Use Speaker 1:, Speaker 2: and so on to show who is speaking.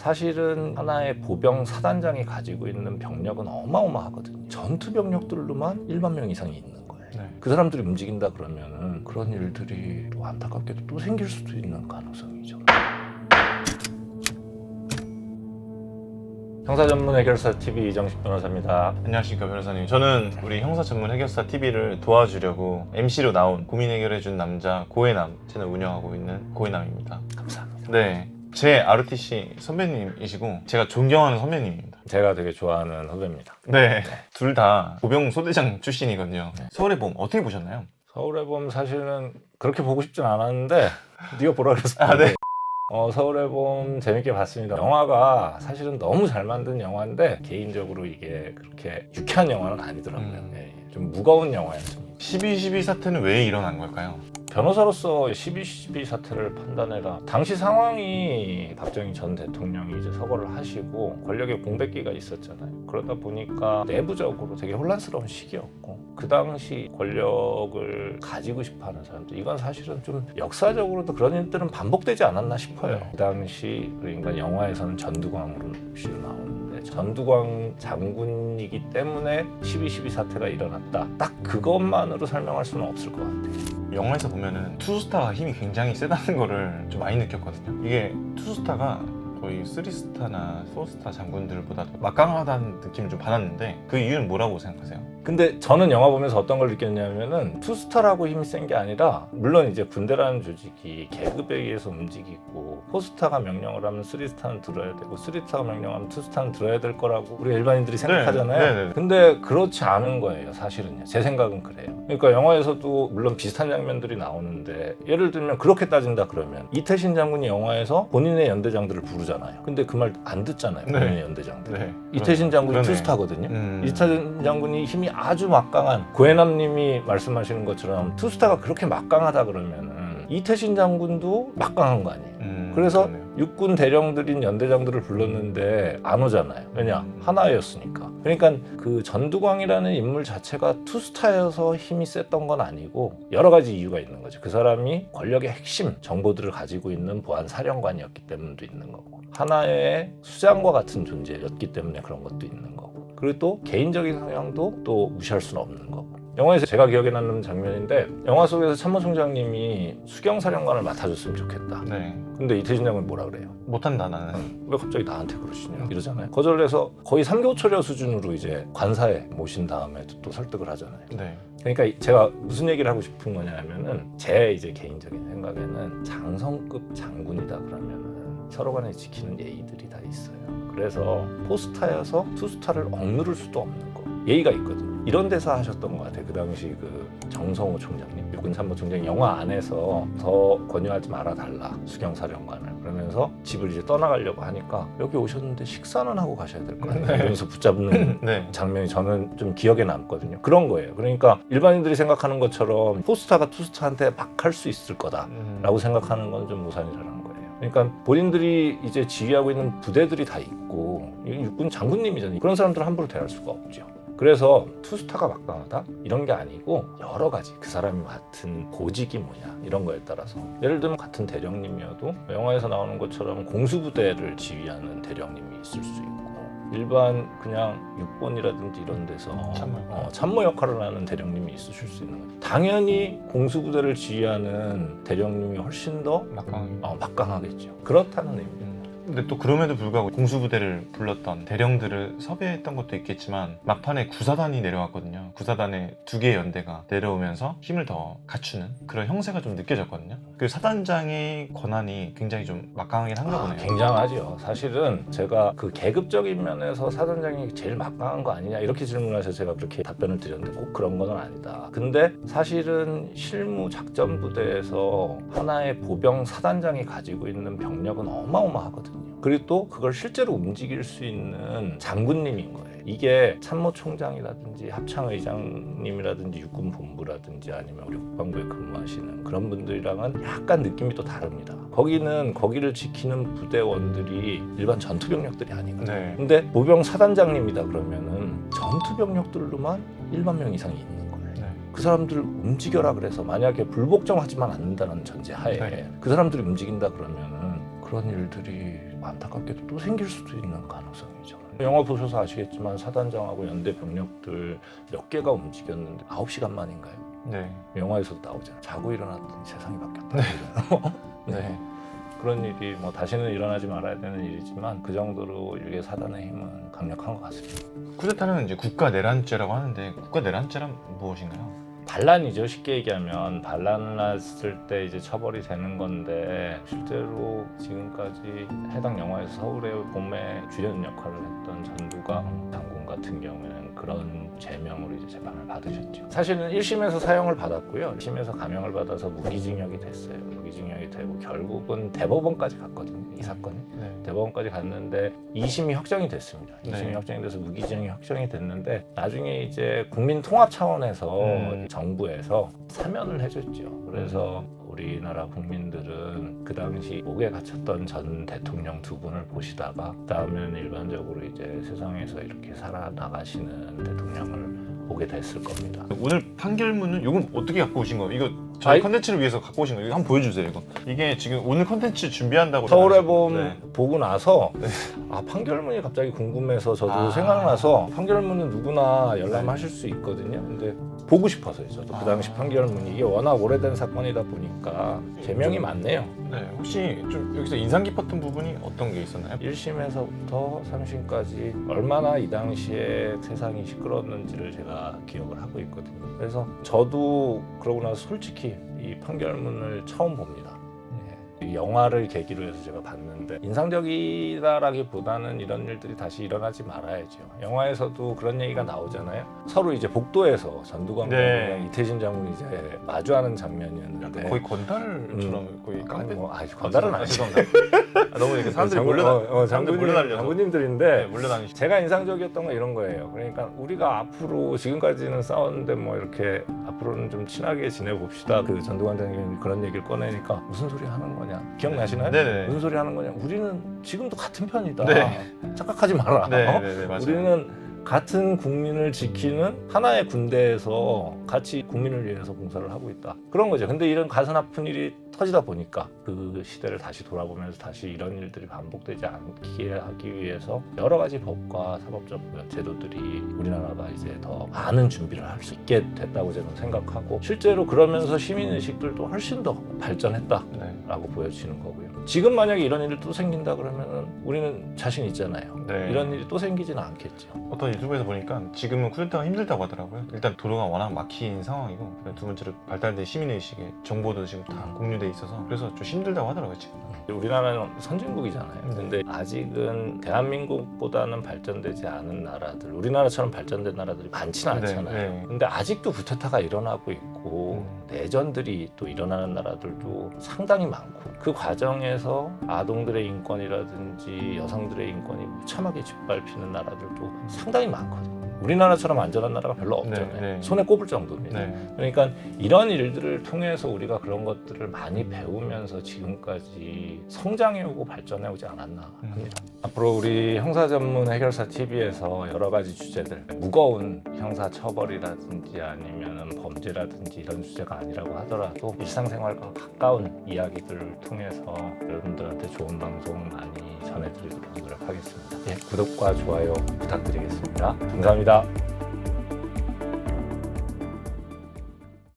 Speaker 1: 사실은 하나의 보병 사단장이 가지고 있는 병력은 어마어마하거든요. 전투 병력들로만 1만 명 이상이 있는 거예요. 그 사람들이 움직인다 그러면은 그런 일들이 또 안타깝게도 또 생길 수도 있는 가능성이죠. 형사 전문 해결사 TV 이정식 변호사입니다.
Speaker 2: 안녕하십니까 변호사님. 저는 우리 형사 전문 해결사 TV를 도와주려고 MC로 나온 고민 해결해준 남자 고해남 채널 운영하고 있는 고해남입니다.
Speaker 1: 감사합니다.
Speaker 2: 네, 제 ROTC 선배님이시고 제가 존경하는 선배님입니다.
Speaker 1: 제가 되게 좋아하는 후배입니다.
Speaker 2: 네, 둘 다 보병 소대장 출신이거든요.
Speaker 1: 네.
Speaker 2: 서울의 봄 어떻게 보셨나요?
Speaker 1: 서울의 봄 사실은 그렇게 보고 싶진 않았는데 네가 보라 그래서
Speaker 2: 아, 네.
Speaker 1: 서울의 봄 재밌게 봤습니다. 영화가 사실은 너무 잘 만든 영화인데 개인적으로 이게 그렇게 유쾌한 영화는 아니더라고요. 예, 좀 무거운 영화였습니다.
Speaker 2: 12.12 사태는 왜 일어난 걸까요?
Speaker 1: 변호사로서 12.12 사태를 판단해라. 당시 상황이 박정희 전 대통령이 이제 서거를 하시고 권력의 공백기가 있었잖아요. 그러다 보니까 내부적으로 되게 혼란스러운 시기였고 그 당시 권력을 가지고 싶어하는 사람들 이건 사실은 좀 역사적으로도 그런 일들은 반복되지 않았나 싶어요. 그 당시 그러니까 영화에서는 전두광으로 나오는데 전두광 장군이기 때문에 12.12 사태가 일어났다. 딱 그것만으로 설명할 수는 없을 것 같아요.
Speaker 2: 영화에서 보면은 투스타가 힘이 굉장히 세다는 거를 좀 많이 느꼈거든요. 이게 투스타가 거의 3스타나 4스타 장군들보다도 막강하다는 느낌을 좀 받았는데 그 이유는 뭐라고 생각하세요?
Speaker 1: 근데 저는 영화 보면서 어떤 걸 느꼈냐면은 투스타라고 힘이 센 게 아니라 물론 이제 군대라는 조직이 계급에 의해서 움직이고 4스타가 명령을 하면 3스타는 들어야 되고 3스타가 명령하면 2스타는 들어야 될 거라고 우리 일반인들이 생각하잖아요.
Speaker 2: 네.
Speaker 1: 근데 그렇지 않은 거예요. 사실은요. 제 생각은 그래요. 그러니까 영화에서도 물론 비슷한 장면들이 나오는데 예를 들면 그렇게 따진다 그러면 이태신 장군이 영화에서 본인의 연대장들을 부르잖아요. 근데 그 말 안 듣잖아요. 본인의 연대장들.
Speaker 2: 네.
Speaker 1: 이태신 장군이
Speaker 2: 그러네.
Speaker 1: 투스타거든요. 이태신 장군이 힘이 아주 막강한 고해남님이 말씀하시는 것처럼 투스타가 그렇게 막강하다 그러면은 이태신 장군도 막강한 거 아니에요. 그래서
Speaker 2: 그러네요.
Speaker 1: 육군 대령들인 연대장들을 불렀는데 안 오잖아요. 왜냐? 하나였으니까. 그러니까 그 전두광이라는 인물 자체가 투스타여서 힘이 셌던 건 아니고 여러 가지 이유가 있는 거죠. 그 사람이 권력의 핵심 정보들을 가지고 있는 보안 사령관이었기 때문도 있는 거고 하나의 수장과 같은 존재였기 때문에 그런 것도 있는 거고 그리고 또 개인적인 성향도 또 무시할 수는 없는 거고 영화에서 제가 기억에 남는 장면인데 영화 속에서 참모총장님이 수경사령관을 맡아줬으면 좋겠다.
Speaker 2: 네.
Speaker 1: 근데 이태신 장군이 뭐라 그래요?
Speaker 2: 못한다 나는.
Speaker 1: 왜 갑자기 나한테 그러시냐 이러잖아요. 거절해서 거의 삼교초려 수준으로 이제 관사에 모신 다음에 또 설득을 하잖아요.
Speaker 2: 네.
Speaker 1: 그러니까 제가 무슨 얘기를 하고 싶은 거냐면은 제 이제 개인적인 생각에는 장성급 장군이다 그러면은 서로 간에 지키는 예의들이 다 있어요. 그래서 포스타여서 투스타를 억누를 수도 없는 거 예의가 있거든요. 이런 데서 하셨던 것 같아요. 그 당시 그 정성호 총장님 육군참모총장 영화 안에서 더 권유하지 말아달라 수경사령관을 그러면서 집을 이제 떠나가려고 하니까 여기 오셨는데 식사는 하고 가셔야 될 거 아니에요. 이러면서 붙잡는
Speaker 2: 네.
Speaker 1: 장면이 저는 좀 기억에 남거든요. 그런 거예요. 그러니까 일반인들이 생각하는 것처럼 포스타가 투스타한테 막 할 수 있을 거다라고 생각하는 건 좀 무산이라는 거예요. 그러니까 본인들이 이제 지휘하고 있는 부대들이 다 있고 육군 장군님이잖아요. 그런 사람들을 함부로 대할 수가 없죠. 그래서 투스타가 막강하다? 이런 게 아니고 여러 가지 그 사람이 맡은 보직이 뭐냐 이런 거에 따라서 예를 들면 같은 대령님이어도 영화에서 나오는 것처럼 공수부대를 지휘하는 대령님이 있을 수 있고 일반 그냥 육본이라든지 이런 데서 참모 역할을 하는 대령님이 있으실 수 있는 거죠. 당연히 공수부대를 지휘하는 대령님이 훨씬 더 막강하겠죠. 그렇다는 의미입니다.
Speaker 2: 근데 또 그럼에도 불구하고 공수부대를 불렀던 대령들을 섭외했던 것도 있겠지만 막판에 구사단이 내려왔거든요. 구사단의 2개의 연대가 내려오면서 힘을 더 갖추는 그런 형세가 좀 느껴졌거든요. 그 사단장의 권한이 굉장히 좀 막강하긴 한가 보네요.
Speaker 1: 굉장하죠. 사실은 제가 그 계급적인 면에서 사단장이 제일 막강한 거 아니냐 이렇게 질문하셔서 제가 그렇게 답변을 드렸는데 꼭 그런 건 아니다. 근데 사실은 실무 작전부대에서 하나의 보병 사단장이 가지고 있는 병력은 어마어마하거든요. 그리고 또 그걸 실제로 움직일 수 있는 장군님인 거예요. 이게 참모총장이라든지 합창의장님이라든지 육군본부라든지 아니면 우리 국방부에 근무하시는 그런 분들이랑은 약간 느낌이 또 다릅니다. 거기는 거기를 지키는 부대원들이 일반 전투병력들이 아니거든요.
Speaker 2: 네.
Speaker 1: 근데 보병 사단장님이다 그러면은 전투병력들로만 1만 명 이상이 있는 거예요.
Speaker 2: 네.
Speaker 1: 그 사람들을 움직여라 그래서 만약에 불복종하지만 않는다는 전제하에
Speaker 2: 네.
Speaker 1: 그 사람들이 움직인다 그러면은 그런 일들이 안타깝게도 또 생길 수도 있는 가능성이죠. 영화 보셔서 아시겠지만 사단장하고 연대 병력들 몇 개가 움직였는데 9시간 만인가요?
Speaker 2: 네.
Speaker 1: 영화에서도 나오잖아요. 자고 일어났더니 세상이 바뀌었다. 네. 그런 일이 뭐 다시는 일어나지 말아야 되는 일이지만 그 정도로 일개 사단의 힘은 강력한 것 같습니다.
Speaker 2: 쿠데타는 이제 국가 내란죄라고 하는데 국가 내란죄란 무엇인가요?
Speaker 1: 반란이죠. 쉽게 얘기하면 반란을 났을 때 이제 처벌이 되는 건데 실제로 지금까지 해당 영화에서 서울의 봄에 주연 역할을 했던 전두광 장군 같은 경우에는 그런 죄명으로 이제 재판을 받으셨죠. 사실은 1심에서 사형을 받았고요. 1심에서 감형을 받아서 무기징역이 됐어요. 무기징역이 되고 결국은 대법원까지 갔거든요. 이 사건이.
Speaker 2: 네.
Speaker 1: 대법원까지 갔는데 2심이 확정이 됐습니다. 2심이
Speaker 2: 네.
Speaker 1: 확정이 돼서 무기징역이 확정이 됐는데 나중에 이제 국민 통합 차원에서 정부에서 사면을 해줬죠. 그래서 우리나라 국민들은 그 당시 옥에 갇혔던 전 대통령 두 분을 보시다가 그다음에는 일반적으로 이제 세상에서 이렇게 살아나가시는 대통령을 보게 됐을 겁니다.
Speaker 2: 오늘 판결문은 이건 어떻게 갖고 오신 거예요? 이거 저희 컨텐츠를 위해서 갖고 오신 거예요? 이거 한번 보여주세요. 이게 지금 오늘 컨텐츠 준비한다고
Speaker 1: 서울의 봄
Speaker 2: 네.
Speaker 1: 보고 나서 아 판결문이 갑자기 궁금해서 저도 생각나서 판결문은 누구나 열람하실 수 있거든요. 근데 보고 싶어서요. 저도 그 당시 판결문이 이게 워낙 오래된 사건이다 보니까 제명이 많네요.
Speaker 2: 네, 혹시 좀 여기서 인상 깊었던 부분이 어떤 게 있었나요?
Speaker 1: 1심에서부터 3심까지 얼마나 이 당시에 세상이 시끄러웠는지를 제가 기억을 하고 있거든요. 그래서 저도 그러고 나서 솔직히 이 판결문을 처음 봅니다. 이 영화를 계기로 해서 제가 봤는데 인상적이다라기보다는 이런 일들이 다시 일어나지 말아야죠. 영화에서도 그런 얘기가 나오잖아요. 서로 이제 복도에서 전두광 장군이랑 이태진 장군이 이제 마주하는 장면이었는데
Speaker 2: 거의 건달처럼 거의 깡패.
Speaker 1: 건달은 아니죠.
Speaker 2: 너무 이렇게 사람들이 몰려다니죠.
Speaker 1: 장군님들인데
Speaker 2: 몰려다니시죠.
Speaker 1: 제가 인상적이었던 건 이런 거예요. 그러니까 우리가 앞으로 지금까지는 싸웠는데 뭐 이렇게 앞으로는 좀 친하게 지내봅시다. 그 전두광 장군이 그런 얘기를 꺼내니까 무슨 소리 하는 거냐. 기억나시나요?
Speaker 2: 네네.
Speaker 1: 무슨 소리 하는 거냐. 우리는 지금도 같은 편이다.
Speaker 2: 네.
Speaker 1: 착각하지 마라.
Speaker 2: 네, 맞아요.
Speaker 1: 우리는 같은 국민을 지키는 하나의 군대에서 같이 국민을 위해서 봉사를 하고 있다. 그런 거죠. 근데 이런 가슴 아픈 일이 터지다 보니까 그 시대를 다시 돌아보면서 다시 이런 일들이 반복되지 않게 하기 위해서 여러 가지 법과 사법적 제도들이 우리나라가 이제 더 많은 준비를 할 수 있게 됐다고 저는 생각하고 실제로 그러면서 시민의식들도 훨씬 더 발전했다라고 보여지는 거고요. 지금 만약에 이런 일이 또 생긴다 그러면 우리는 자신 있잖아요.
Speaker 2: 네.
Speaker 1: 이런 일이 또 생기지는 않겠죠.
Speaker 2: 어떤 유튜브에서 보니까 지금은 쿠데타가 힘들다고 하더라고요. 일단 도로가 워낙 막힌 상황이고 두 번째로 발달된 시민의식에 정보도 지금 다 공유돼 있어서 그래서 좀 힘들다고 하더라고요 지금.
Speaker 1: 우리나라는 선진국이잖아요. 근데 아직은 대한민국보다는 발전되지 않은 나라들, 우리나라처럼 발전된 나라들이 많지는 않잖아요.
Speaker 2: 네.
Speaker 1: 근데 아직도 쿠데타가 일어나고 있고 내전들이 또 일어나는 나라들도 상당히 많고 그 과정에서 아동들의 인권이라든지 여성들의 인권이 무참하게 짓밟히는 나라들도 상당히 많거든요. 우리나라처럼 안전한 나라가 별로 없잖아요.
Speaker 2: 네.
Speaker 1: 손에 꼽을 정도입니다.
Speaker 2: 네.
Speaker 1: 그러니까 이런 일들을 통해서 우리가 그런 것들을 많이 배우면서 지금까지 성장해오고 발전해오지 않았나 합니다. 앞으로 우리 형사전문 해결사 TV에서 여러 가지 주제들, 무거운 형사 처벌이라든지 아니면 범죄라든지 이런 주제가 아니라고 하더라도 일상생활과 가까운 이야기들을 통해서 여러분들한테 좋은 방송 많이 전해드리도록 노력하겠습니다. 예, 구독과 좋아요 부탁드리겠습니다. 감사합니다.